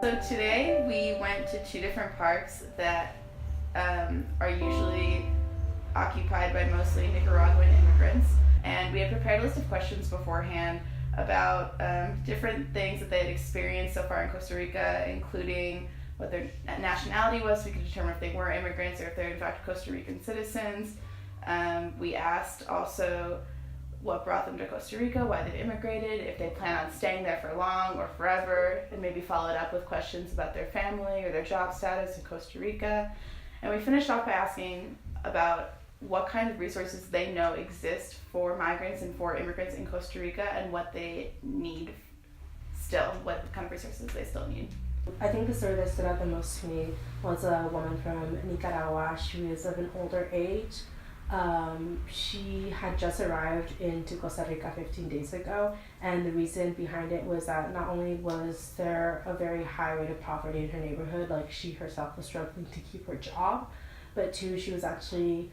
So today we went to two different parks that are usually occupied by mostly Nicaraguan immigrants, and we had prepared a list of questions beforehand about different things that they had experienced so far in Costa Rica, including what their nationality was so we could determine if they were immigrants or if they're in fact Costa Rican citizens. We asked also what brought them to Costa Rica, why they immigrated, if they plan on staying there for long or forever, and maybe followed up with questions about their family or their job status in Costa Rica. And we finished off by asking about what kind of resources they know exist for migrants and for immigrants in Costa Rica and what they need still, what kind of resources they still need. I think the story that stood out the most to me was a woman from Nicaragua. She was of an older age. She had just arrived into Costa Rica 15 days ago, and the reason behind it was that not only was there a very high rate of poverty in her neighborhood, like she herself was struggling to keep her job, but two, she was actually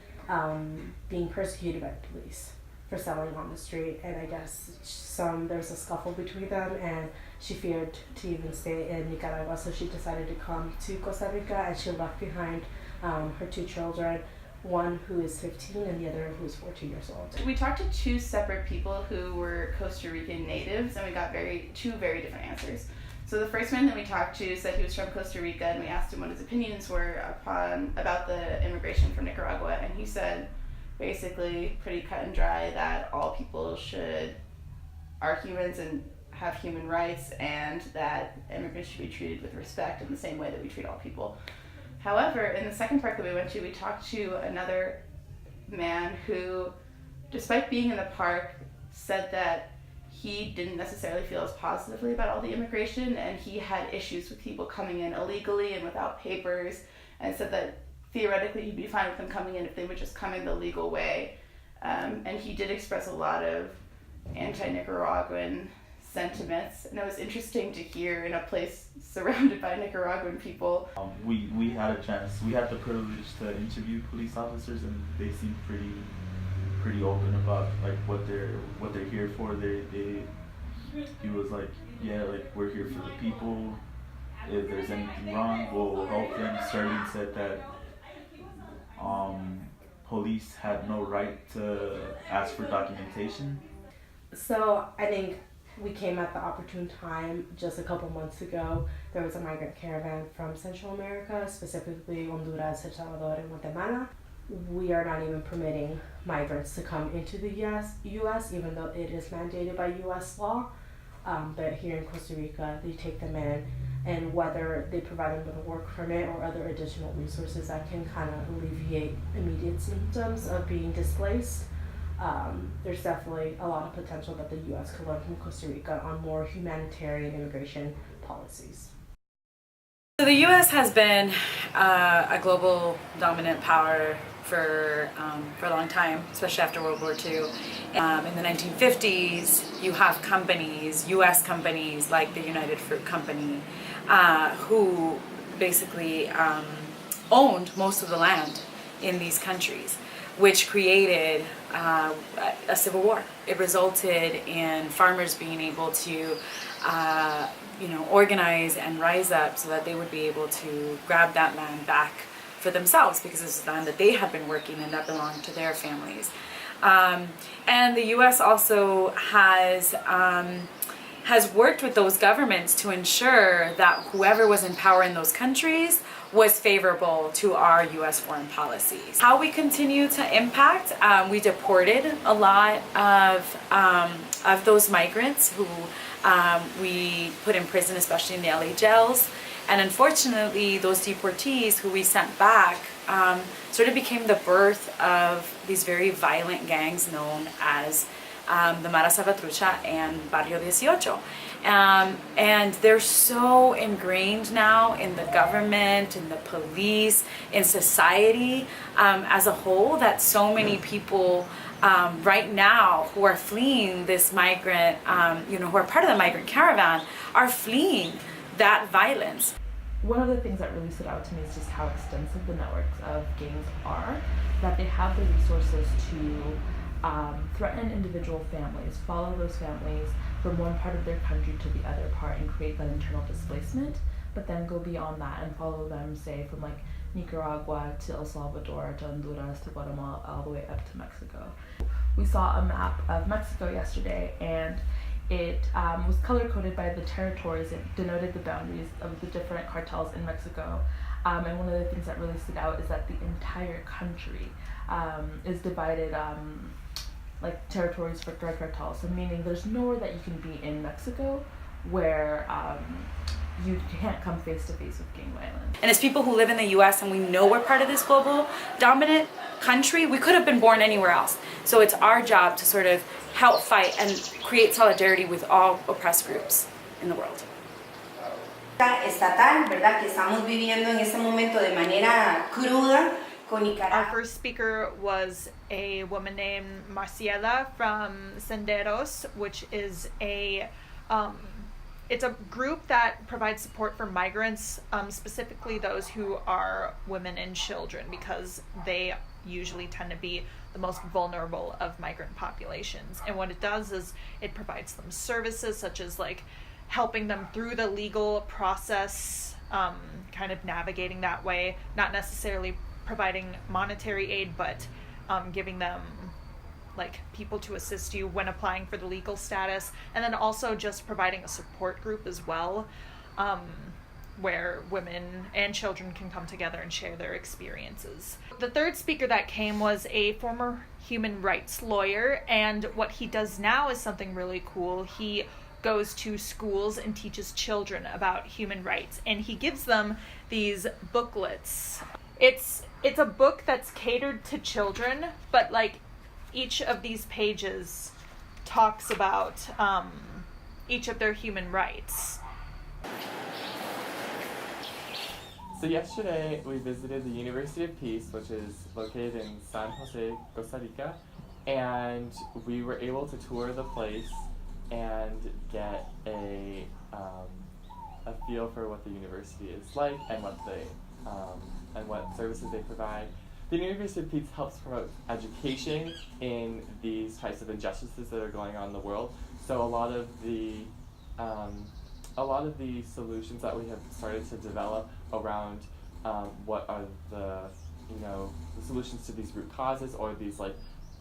being persecuted by the police for selling on the street, and I guess there was a scuffle between them, and she feared to even stay in Nicaragua, so she decided to come to Costa Rica, and she left behind her two children, one who is 15 and the other who is 14 years old. We talked to two separate people who were Costa Rican natives, and we got two very different answers. So the first man that we talked to said he was from Costa Rica, and we asked him what his opinions were about the immigration from Nicaragua, and he said basically pretty cut and dry that all people are humans and have human rights, and that immigrants should be treated with respect in the same way that we treat all people. However, in the second park that we went to, we talked to another man who, despite being in the park, said that he didn't necessarily feel as positively about all the immigration, and he had issues with people coming in illegally and without papers, and said that theoretically he'd be fine with them coming in if they would just come in the legal way. And he did express a lot of anti-Nicaraguan sentiments, and it was interesting to hear in a place surrounded by Nicaraguan people. We had the privilege to interview police officers, and they seemed pretty open about like what they're here for. He was like, yeah, like we're here for the people. If there's anything wrong, we'll help them. Sterling said that police had no right to ask for documentation. So I think we came at the opportune time. Just a couple months ago, there was a migrant caravan from Central America, specifically Honduras, El Salvador, and Guatemala. We are not even permitting migrants to come into the US, even though it is mandated by US law. But here in Costa Rica, they take them in, and whether they provide them with a work permit or other additional resources that can kind of alleviate immediate symptoms of being displaced, there's definitely a lot of potential that the U.S. could learn from Costa Rica on more humanitarian immigration policies. So the U.S. has been a global dominant power for a long time, especially after World War II. In the 1950s, you have companies, U.S. companies like the United Fruit Company, who basically owned most of the land in these countries, which created a civil war. It resulted in farmers being able to organize and rise up so that they would be able to grab that land back for themselves, because this is land that they had been working and that belonged to their families. And the U.S. also has worked with those governments to ensure that whoever was in power in those countries was favorable to our U.S. foreign policies. How we continue to impact, we deported a lot of those migrants who we put in prison, especially in the LA jails. And unfortunately, those deportees who we sent back sort of became the birth of these very violent gangs known as the Mara Salvatrucha and Barrio 18. And they're so ingrained now in the government, in the police, in society as a whole, that so many people right now who are fleeing this migrant, who are part of the migrant caravan, are fleeing that violence. One of the things that really stood out to me is just how extensive the networks of gangs are, that they have the resources to threaten individual families, follow those families from one part of their country to the other part, and create that internal displacement but then go beyond that and follow them, say, from like Nicaragua to El Salvador to Honduras to Guatemala, all the way up to Mexico. We saw a map of Mexico yesterday, and it was color-coded by the territories. It denoted the boundaries of the different cartels in Mexico. And one of the things that really stood out is that the entire country is divided like territories for drug cartels. So meaning there's nowhere that you can be in Mexico where you can't come face to face with gang violence. And as people who live in the US and we know we're part of this global dominant country, we could have been born anywhere else. So it's our job to sort of help fight and create solidarity with all oppressed groups in the world. Estatal, ¿verdad? Que estamos viviendo en este momento de manera cruda con Nicaragua. Our first speaker was a woman named Marciela from Senderos, which is it's a group that provides support for migrants, specifically those who are women and children, because they usually tend to be the most vulnerable of migrant populations. And what it does is it provides them services such as like helping them through the legal process, kind of navigating that way, not necessarily providing monetary aid, but giving them like people to assist you when applying for the legal status, and then also just providing a support group as well, where women and children can come together and share their experiences. The third speaker that came was a former human rights lawyer, and what he does now is something really cool. He goes to schools and teaches children about human rights, and he gives them these booklets. It's a book that's catered to children, but like each of these pages talks about each of their human rights. So yesterday we visited the University of Peace, which is located in San Jose, Costa Rica, and we were able to tour the place and get a feel for what the university is like and what services they provide. The University of Peace helps promote education in these types of injustices that are going on in the world. So a lot of the solutions that we have started to develop around what are the solutions to these root causes or these like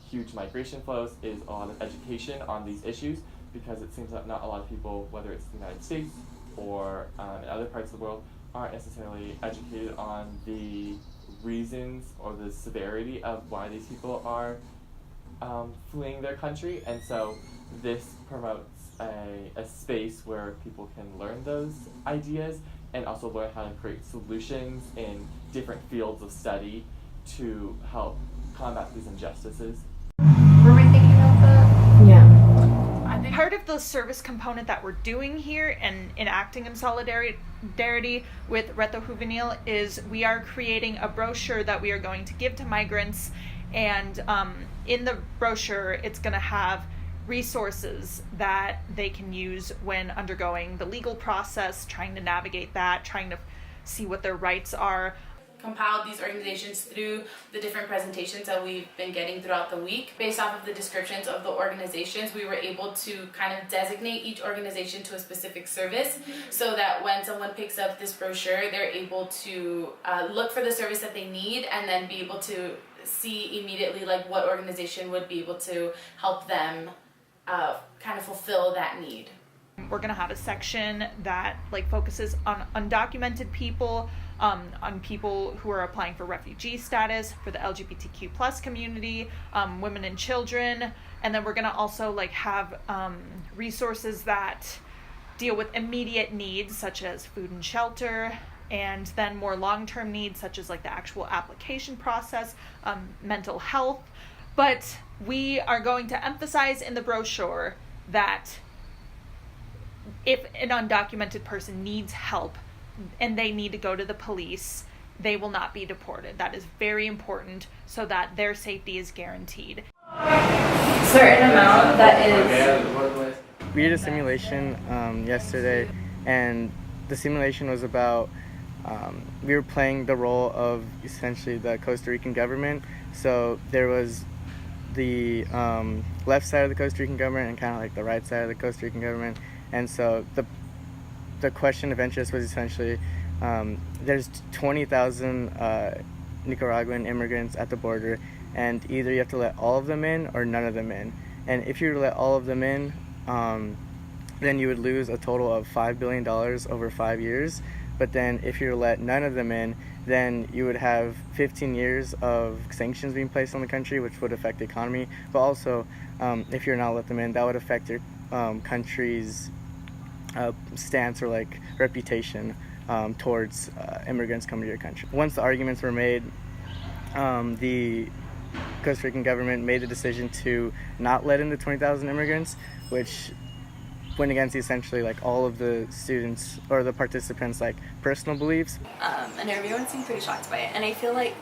huge migration flows is a lot of education on these issues, because it seems that not a lot of people, whether it's the United States or in other parts of the world, aren't necessarily educated on the reasons or the severity of why these people are fleeing their country. And so this promotes a space where people can learn those ideas and also learn how to create solutions in different fields of study to help combat these injustices. Were we thinking about that? Yeah. I think part of the service component that we're doing here and enacting in solidarity with Reto Juvenil is we are creating a brochure that we are going to give to migrants, and in the brochure it's going to have resources that they can use when undergoing the legal process, trying to navigate that, trying to see what their rights are. Compiled these organizations through the different presentations that we've been getting throughout the week. Based off of the descriptions of the organizations, we were able to kind of designate each organization to a specific service, so that when someone picks up this brochure, they're able to look for the service that they need and then be able to see immediately like what organization would be able to help them kind of fulfill that need. We're going to have a section that like focuses on undocumented people, on people who are applying for refugee status, for the LGBTQ plus community, women and children, and then we're going to also like have resources that deal with immediate needs such as food and shelter, and then more long-term needs such as like the actual application process, mental health. But we are going to emphasize in the brochure that if an undocumented person needs help and they need to go to the police, they will not be deported. That is very important so that their safety is guaranteed. Certain amount that is. We did a simulation yesterday, and the simulation was about we were playing the role of essentially the Costa Rican government. So there was the left side of the Costa Rican government and kind of like the right side of the Costa Rican government. And so the question of interest was essentially, there's 20,000 Nicaraguan immigrants at the border, and either you have to let all of them in or none of them in. And if you were to let all of them in, then you would lose a total of $5 billion over 5 years. But then if you were to let none of them in, then you would have 15 years of sanctions being placed on the country, which would affect the economy. But also, if you're not let them in, that would affect your country's stance or like reputation towards immigrants coming to your country. Once the arguments were made, the Costa Rican government made the decision to not let in the 20,000 immigrants, which went against essentially like all of the students or the participants' like personal beliefs. And everyone seemed pretty shocked by it. And I feel like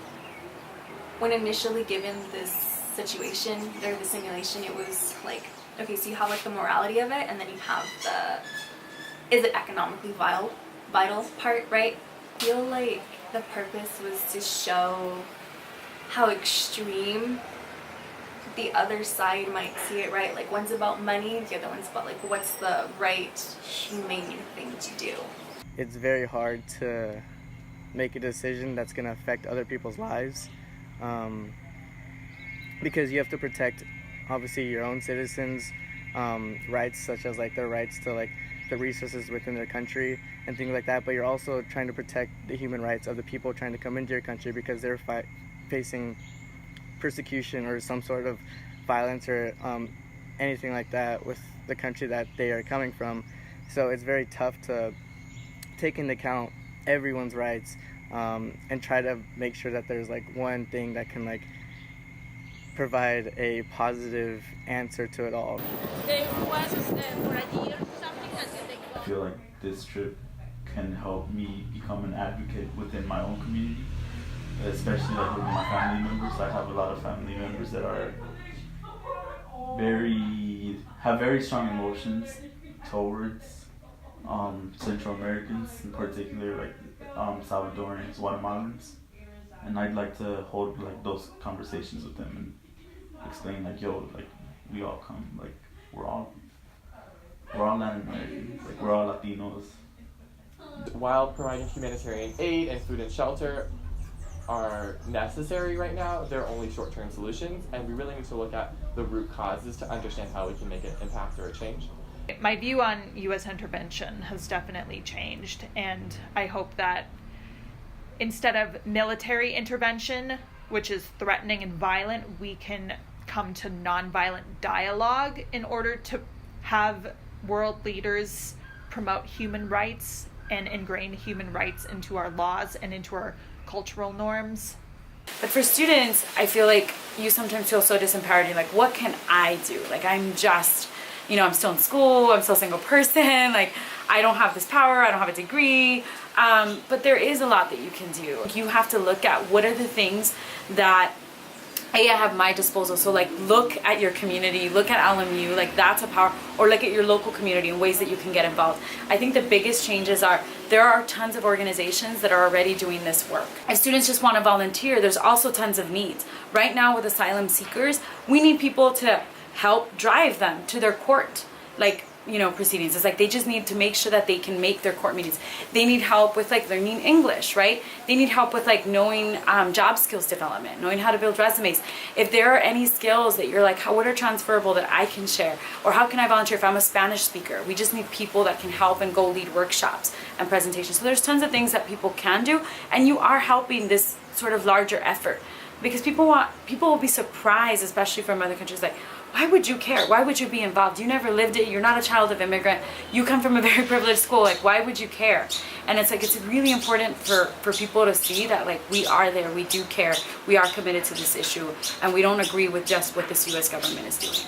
when initially given this situation or the simulation, it was like, okay, so you have like the morality of it, and then you have the, is it economically vital part, right? I feel like the purpose was to show how extreme the other side might see it, right? Like one's about money, the other one's about like what's the right humane thing to do. It's very hard to make a decision that's going to affect other people's lives, because you have to protect obviously your own citizens' rights, such as like their rights to like the resources within their country and things like that, but you're also trying to protect the human rights of the people trying to come into your country, because they're facing persecution or some sort of violence or anything like that with the country that they are coming from. So it's very tough to take into account everyone's rights and try to make sure that there's like one thing that can like provide a positive answer to it all. I feel like this trip can help me become an advocate within my own community, especially like with my family members. I have a lot of family members that are have very strong emotions towards Central Americans, in particular like Salvadorans, Guatemalans, and I'd like to hold like those conversations with them and explain like, yo, like we all come, like we're all Latin Americans, like we're all Latinos. While providing humanitarian aid and food and shelter are necessary right now, they're only short-term solutions, and we really need to look at the root causes to understand how we can make an impact or a change. My view on U.S. intervention has definitely changed, and I hope that instead of military intervention, which is threatening and violent, we can come to nonviolent dialogue in order to have world leaders promote human rights and ingrain human rights into our laws and into our cultural norms. But for students, I feel like you sometimes feel so disempowered. You're like, what can I do? Like, I'm just, I'm still in school, I'm still a single person, like, I don't have this power, I don't have a degree. But there is a lot that you can do. You have to look at what are the things that I have at my disposal. So like, look at your community, look at LMU, like that's a power, or look at your local community and ways that you can get involved. I think the biggest changes are, there are tons of organizations that are already doing this work. If students just want to volunteer, there's also tons of needs. Right now with asylum seekers, we need people to help drive them to their court, proceedings. It's like they just need to make sure that they can make their court meetings. They need help with learning English, right? They need help with knowing job skills development, knowing how to build resumes. If there are any skills that you're like, what are transferable that I can share? Or how can I volunteer if I'm a Spanish speaker? We just need people that can help and go lead workshops and presentations. So there's tons of things that people can do, and you are helping this sort of larger effort, because people will be surprised, especially from other countries, like, why would you care? Why would you be involved? You never lived it. You're not a child of immigrant. You come from a very privileged school. Like, why would you care? And it's really important for people to see that we are there. We do care. We are committed to this issue, and we don't agree with just what this U.S. government is doing.